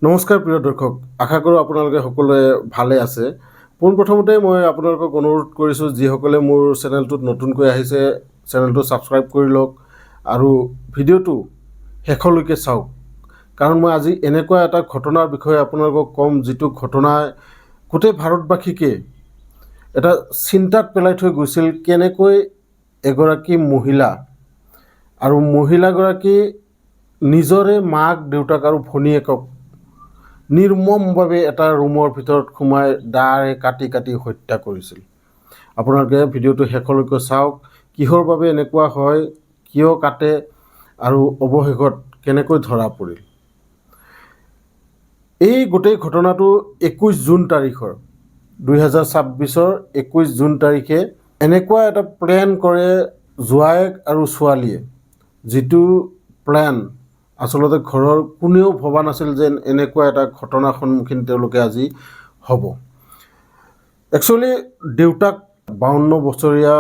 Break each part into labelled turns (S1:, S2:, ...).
S1: নমস্কাৰ প্ৰিয় দৰ্শক, আশা কৰোঁ আপোনালোকে সকলোৱে ভালে আছে। পোনপ্ৰথমতে মই আপোনালোকক অনুৰোধ কৰিছোঁ, যিসকলে মোৰ চেনেলটোত নতুনকৈ আহিছে চেনেলটো ছাবস্ক্ৰাইব কৰি লওক আৰু ভিডিঅ'টো শেষলৈকে চাওক। কাৰণ মই আজি এনেকুৱা এটা ঘটনাৰ বিষয়ে আপোনালোকক ক'ম, যিটো ঘটনাই গোটেই ভাৰতবাসীকে এটা চিন্তাত পেলাই থৈ গৈছিল। কেনেকৈ এগৰাকী মহিলা আৰু মহিলাগৰাকী নিজৰে মাক দেউতাক আৰু ভনীয়েকক নিৰ্মমভাৱে এটা ৰুমৰ ভিতৰত সোমাই দাৰে কাটি কাটি হত্যা কৰিছিল। আপোনালোকে ভিডিঅ'টো শেষলৈকে চাওক, কিহৰ বাবে এনেকুৱা হয়, কিয় কাটে আৰু অৱশেষত কেনেকৈ ধৰা পৰিল। এই গোটেই ঘটনাটো 21 জুন তাৰিখৰ 2026 21 জুন তাৰিখে এনেকুৱা এটা প্লেন কৰে জোৱায়েক আৰু ছোৱালীয়ে, যিটো প্লেন আচলতে ঘৰৰ কোনেও ভবা নাছিল যে এনেকুৱা এটা ঘটনাৰ সন্মুখীন তেওঁলোকে আজি হ'ব। একচুৱেলি দেউতাক 52 বছৰীয়া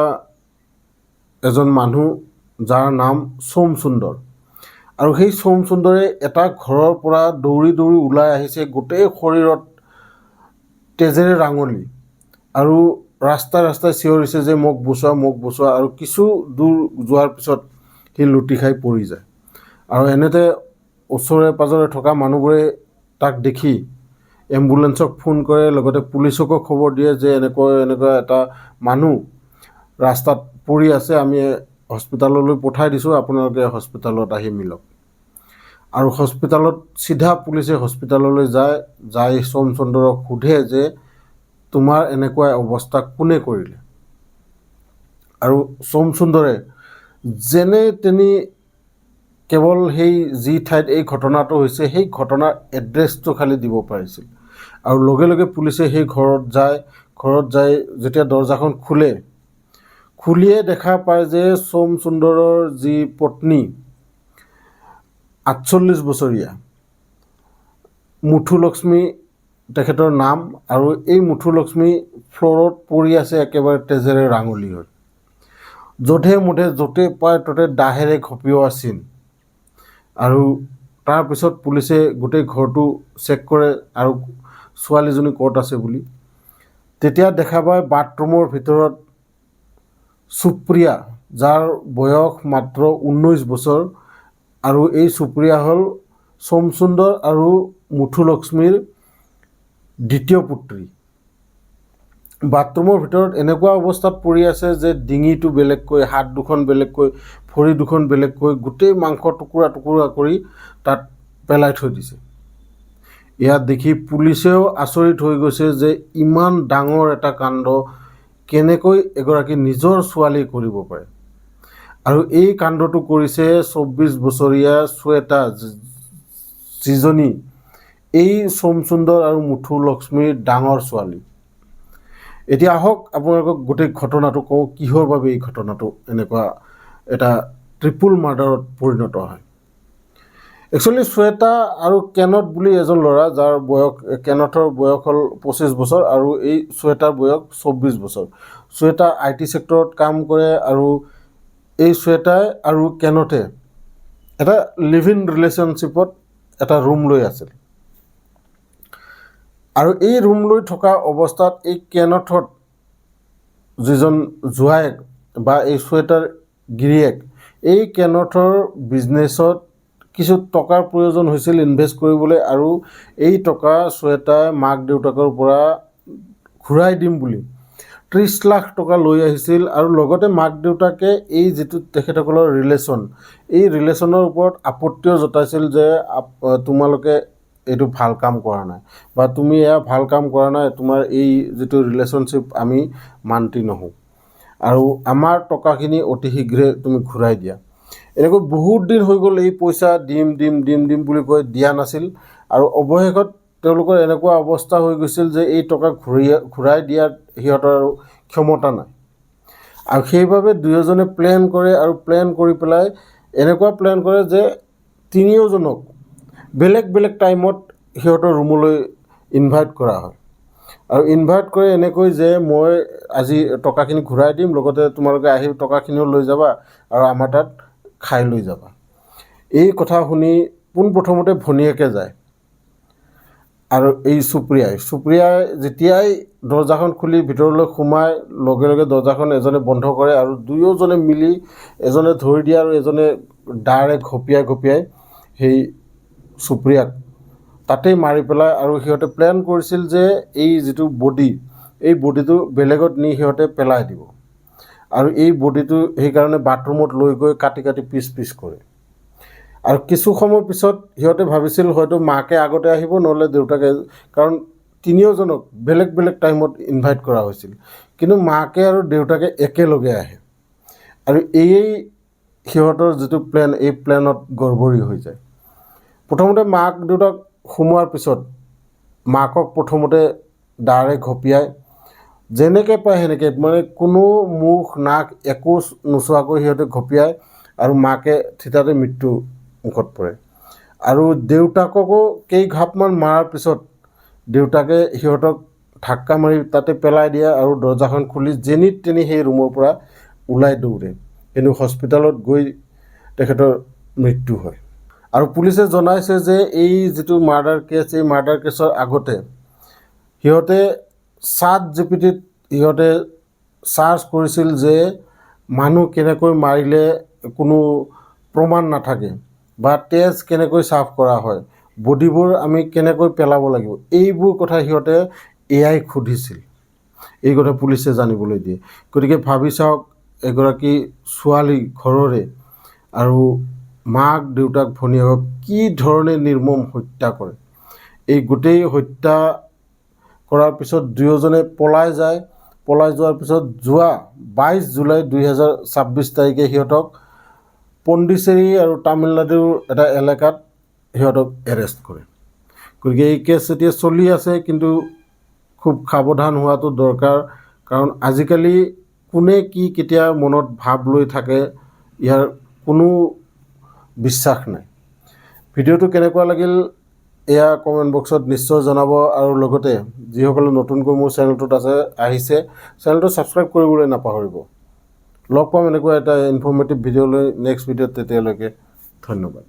S1: এজন মানুহ, যাৰ নাম সোমসুন্দৰ, আৰু সেই সোমসুন্দৰে এটা ঘৰৰ পৰা দৌৰি দৌৰি ওলাই আহিছে, গোটেই শৰীৰত তেজেৰে ৰাঙলী, আৰু ৰাস্তাই ৰাস্তাই চিঞৰিছে যে মোক বচোৱা, আৰু কিছু দূৰ যোৱাৰ পিছত সি লুটি খাই পৰি যায়। আৰু এনেতে ওচৰে পাজৰে থকা মানুহবোৰে তাক দেখি এম্বুলেঞ্চক ফোন কৰে, লগতে পুলিচকো খবৰ দিয়ে যে এনেকুৱা এটা মানুহ ৰাস্তাত পৰি আছে, আমি হস্পিটাললৈ পঠাই দিছোঁ, আপোনালোকে হস্পিটালত আহি মিলক। আৰু হস্পিটালত চিধা পুলিচে হস্পিটাললৈ যাই সোমসুন্দৰক সোধে যে তোমাৰ এনেকুৱা অৱস্থা কোনে কৰিলে। আৰু সোমসুন্দৰে যেনে তেনি কেৱল সেই যি ঠাইত এই ঘটনাটো হৈছে সেই ঘটনাৰ এড্ৰেছটো খালি দিব পাৰিছিল। আৰু লগে লগে পুলিচে সেই ঘৰত যায় যেতিয়া দৰজাখন খুলিয়ে দেখা পায় যে সোমসুন্দৰৰ যি পত্নী 48 বছৰীয়া মুথুলক্ষ্মী তেখেতৰ নাম, আৰু এই মুথুলক্ষ্মী ফ্ল'ৰত পৰি আছে একেবাৰে তেজেৰে ৰাঙলী হৈ, যধে মধে য'তে পায় ত'তে দাহেৰে ঘঁপিওৱা চিন। আৰু তাৰপিছত পুলিচে গোটেই ঘৰটো চেক কৰে আৰু ছোৱালীজনী ক'ত আছে বুলি। তেতিয়া দেখা পায় বাথৰুমৰ ভিতৰত সুপ্ৰিয়া, যাৰ বয়স মাত্ৰ 19 বছৰ, আৰু এই সুপ্ৰিয়া হ'ল সোমসুন্দৰ আৰু মুথুলক্ষ্মীৰ দ্বিতীয় পুত্ৰী। বাথৰুমৰ ভিতৰত এনেকুৱা অৱস্থাত পৰি আছে যে ডিঙিটো বেলেগকৈ, হাত দুখন বেলেগকৈ, ভৰি দুখন বেলেগকৈ, গোটেই মাংস টুকুৰা টুকুৰা কৰি তাত পেলাই থৈ দিছে। ইয়াত দেখি পুলিচেও আচৰিত হৈ গৈছে যে ইমান ডাঙৰ এটা কাণ্ড কেনেকৈ এগৰাকী নিজৰ ছোৱালী কৰিব পাৰে। আৰু এই কাণ্ডটো কৰিছে 24 বছৰীয়া শ্বেতা, যিজনী এই সোমসুন্দৰ আৰু মুথুলক্ষ্মীৰ ডাঙৰ ছোৱালী। এতিয়া আহক আপোনালোকক গোটেই ঘটনাটো কওঁ, কিহৰ বাবে এই ঘটনাটো এনেকুৱা এটা ট্ৰিপল মাৰ্ডাৰত পৰিণত হয়। একচুৱেলি শ্বেতা আৰু কেনথ বুলি এজন ল'ৰা, যাৰ কেনথৰ বয়স হ'ল 25 বছৰ আৰু এই শ্বেতাৰ বয়স 24 বছৰ। শ্বেতা IT চেক্টৰত কাম কৰে, আৰু এই শ্বেতাই আৰু কেনথে এটা লিভ ইন ৰিলেশ্যনশ্বিপত এটা ৰুম লৈ আছিল। আৰু এই ৰুম লৈ থকা অৱস্থাত এই কেনথত যিজন জোৱায়েক বা এই শ্বেতাৰ গিৰিয়েক, এই কেনথৰ বিজনেছত কিছু টকাৰ প্ৰয়োজন হৈছিল ইনভেষ্ট কৰিবলৈ, আৰু এই টকা শ্বেতাই মাক দেউতাকৰ পৰা ঘূৰাই দিম বুলি 30 লাখ টকা লৈ আহিছিল। আৰু লগতে মাক দেউতাকে এই যিটো তেখেতসকলৰ ৰিলেশ্যন, এই ৰিলেশ্যনৰ ওপৰত আপত্তিও জতাইছিল যে তোমালোকে এইটো ভাল কাম কৰা নাই, বা তুমি এয়া ভাল কাম কৰা নাই, তোমাৰ এই যিটো ৰিলেশ্যনশ্বিপ আমি মান্তি নহওঁ, আৰু আমাৰ টকাখিনি অতি শীঘ্ৰে তুমি ঘূৰাই দিয়া। এনেকৈ বহুত দিন হৈ গ'ল, এই পইচা দিম বুলি কৈ দিয়া নাছিল। আৰু অৱশেষত তেওঁলোকৰ এনেকুৱা অৱস্থা হৈ গৈছিল যে এই টকা ঘূৰাই দিয়াৰ সিহঁতৰ আৰু ক্ষমতা নাই। আৰু সেইবাবে দুয়োজনে প্লেন কৰে, আৰু প্লেন কৰি পেলাই এনেকুৱা প্লেন কৰে যে তিনিওজনক বেলেগ বেলেগ টাইমত সিহঁতৰ ৰুমলৈ ইনভাইট কৰা হয়। আৰু ইনভাইট কৰে এনেকৈ যে মই আজি টকাখিনি ঘূৰাই দিম, লগতে তোমালোকে আহি টকাখিনিও লৈ যাবা, আৰু আমাৰ তাত খাই লৈ যাবা। এই কথা শুনি পোনপ্ৰথমতে ভনীয়েকে যায়, আৰু এই সুপ্ৰিয়াই যেতিয়াই দৰ্জাখন খুলি ভিতৰলৈ সোমাই লগে লগে দৰ্জাখন এজনে বন্ধ কৰে আৰু দুয়োজনে মিলি এজনে ধৰি দিয়ে আৰু এজনে দাৰে ঘপিয়াই সেই সুপ্ৰিয়াক তাতেই মাৰি পেলাই আৰু সিহঁতে প্লেন কৰিছিল যে এই যিটো বডি এই বডিটো বেলেগত নি সিহঁতে পেলাই দিব আৰু এই বডিটো সেইকাৰণে বাথৰুমত লৈ গৈ কাটি পিচ কৰে আৰু কিছু সময় পিছত সিহঁতে ভাবিছিল হয়তো মাকে আগতে আহিব নহ'লে দেউতাকে, কাৰণ তিনিওজনক বেলেগ টাইমত ইনভাইট কৰা হৈছিল, কিন্তু মাকে আৰু দেউতাকে একেলগে আহে আৰু এই সিহঁতৰ যিটো প্লেন এই প্লেনত গড়বড়ি হৈ যায়। প্ৰথমতে মাক দেউতাক সোমোৱাৰ পিছত মাকক প্ৰথমতে দাৰে ঘপিয়াই যেনেকৈ পায় সেনেকৈ মানে কোনো মুখ নাক একো নোচোৱাকৈ সিহঁতে ঘপিয়াই আৰু মাকে থিতাতে মৃত্যু মুখত পৰে আৰু দেউতাককো কেইঘাপমান মৰাৰ পিছত দেউতাকে সিহঁতক ধাক্কা মাৰি তাতে পেলাই দিয়ে আৰু দৰ্জাখন খুলি যেনি তেনি সেই ৰুমৰ পৰা ওলাই দৌৰে, কিন্তু হস্পিটেলত গৈ তেখেতৰ মৃত্যু হয়। আৰু পুলিচে জনাইছে যে এই যিটো মাৰ্ডাৰ কেছ এই মাৰ্ডাৰ কেছৰ আগতে সিহঁতে ChatGPTত সিহঁতে চাৰ্চ কৰিছিল যে মানুহ কেনেকৈ মাৰিলে কোনো প্ৰমাণ নাথাকে বা তেজ কেনেকৈ চাফ কৰা হয়, বডিবোৰ আমি কেনেকৈ পেলাব লাগিব, এইবোৰ কথা সিহঁতে AI সুধিছিল। এই কথা পুলিচে জানিবলৈ দিয়ে। গতিকে ভাবি চাওক এগৰাকী ছোৱালী ঘৰৰে আৰু মাক দেউতাক ভনীয়েকক কি ধৰণে নিৰ্মম হত্যা কৰে। এই গোটেই হত্যা কৰাৰ পিছত দুয়োজনে পলাই যোৱাৰ পিছত যোৱা 22 জুলাই 2026 তাৰিখে সিহঁতক পণ্ডিচেৰী আৰু তামিলনাডুৰ এটা এলেকাত সিহঁতক এৰেষ্ট কৰে। গতিকে এই কেছ এতিয়া চলি আছে, কিন্তু খুব সাৱধান হোৱাটো দৰকাৰ, কাৰণ আজিকালি কোনে কি কেতিয়া মনত ভাৱ লৈ থাকে ইয়াৰ কোনো বিশ্বাস নাই। ভিডিঅ'টো কেনেকুৱা লাগিল এয়া কমেণ্ট বক্সত নিশ্চয় জনাব আৰু লগতে যিসকলে নতুনকৈ মোৰ চেনেলটোত আহিছে চেনেলটো ছাবস্ক্ৰাইব কৰিবলৈ নাপাহৰিব। লগ পাম এনেকুৱা এটা ইনফৰ্মেটিভ ভিডিঅ' লৈ নেক্সট ভিডিঅ'ত, তেতিয়ালৈকে ধন্যবাদ।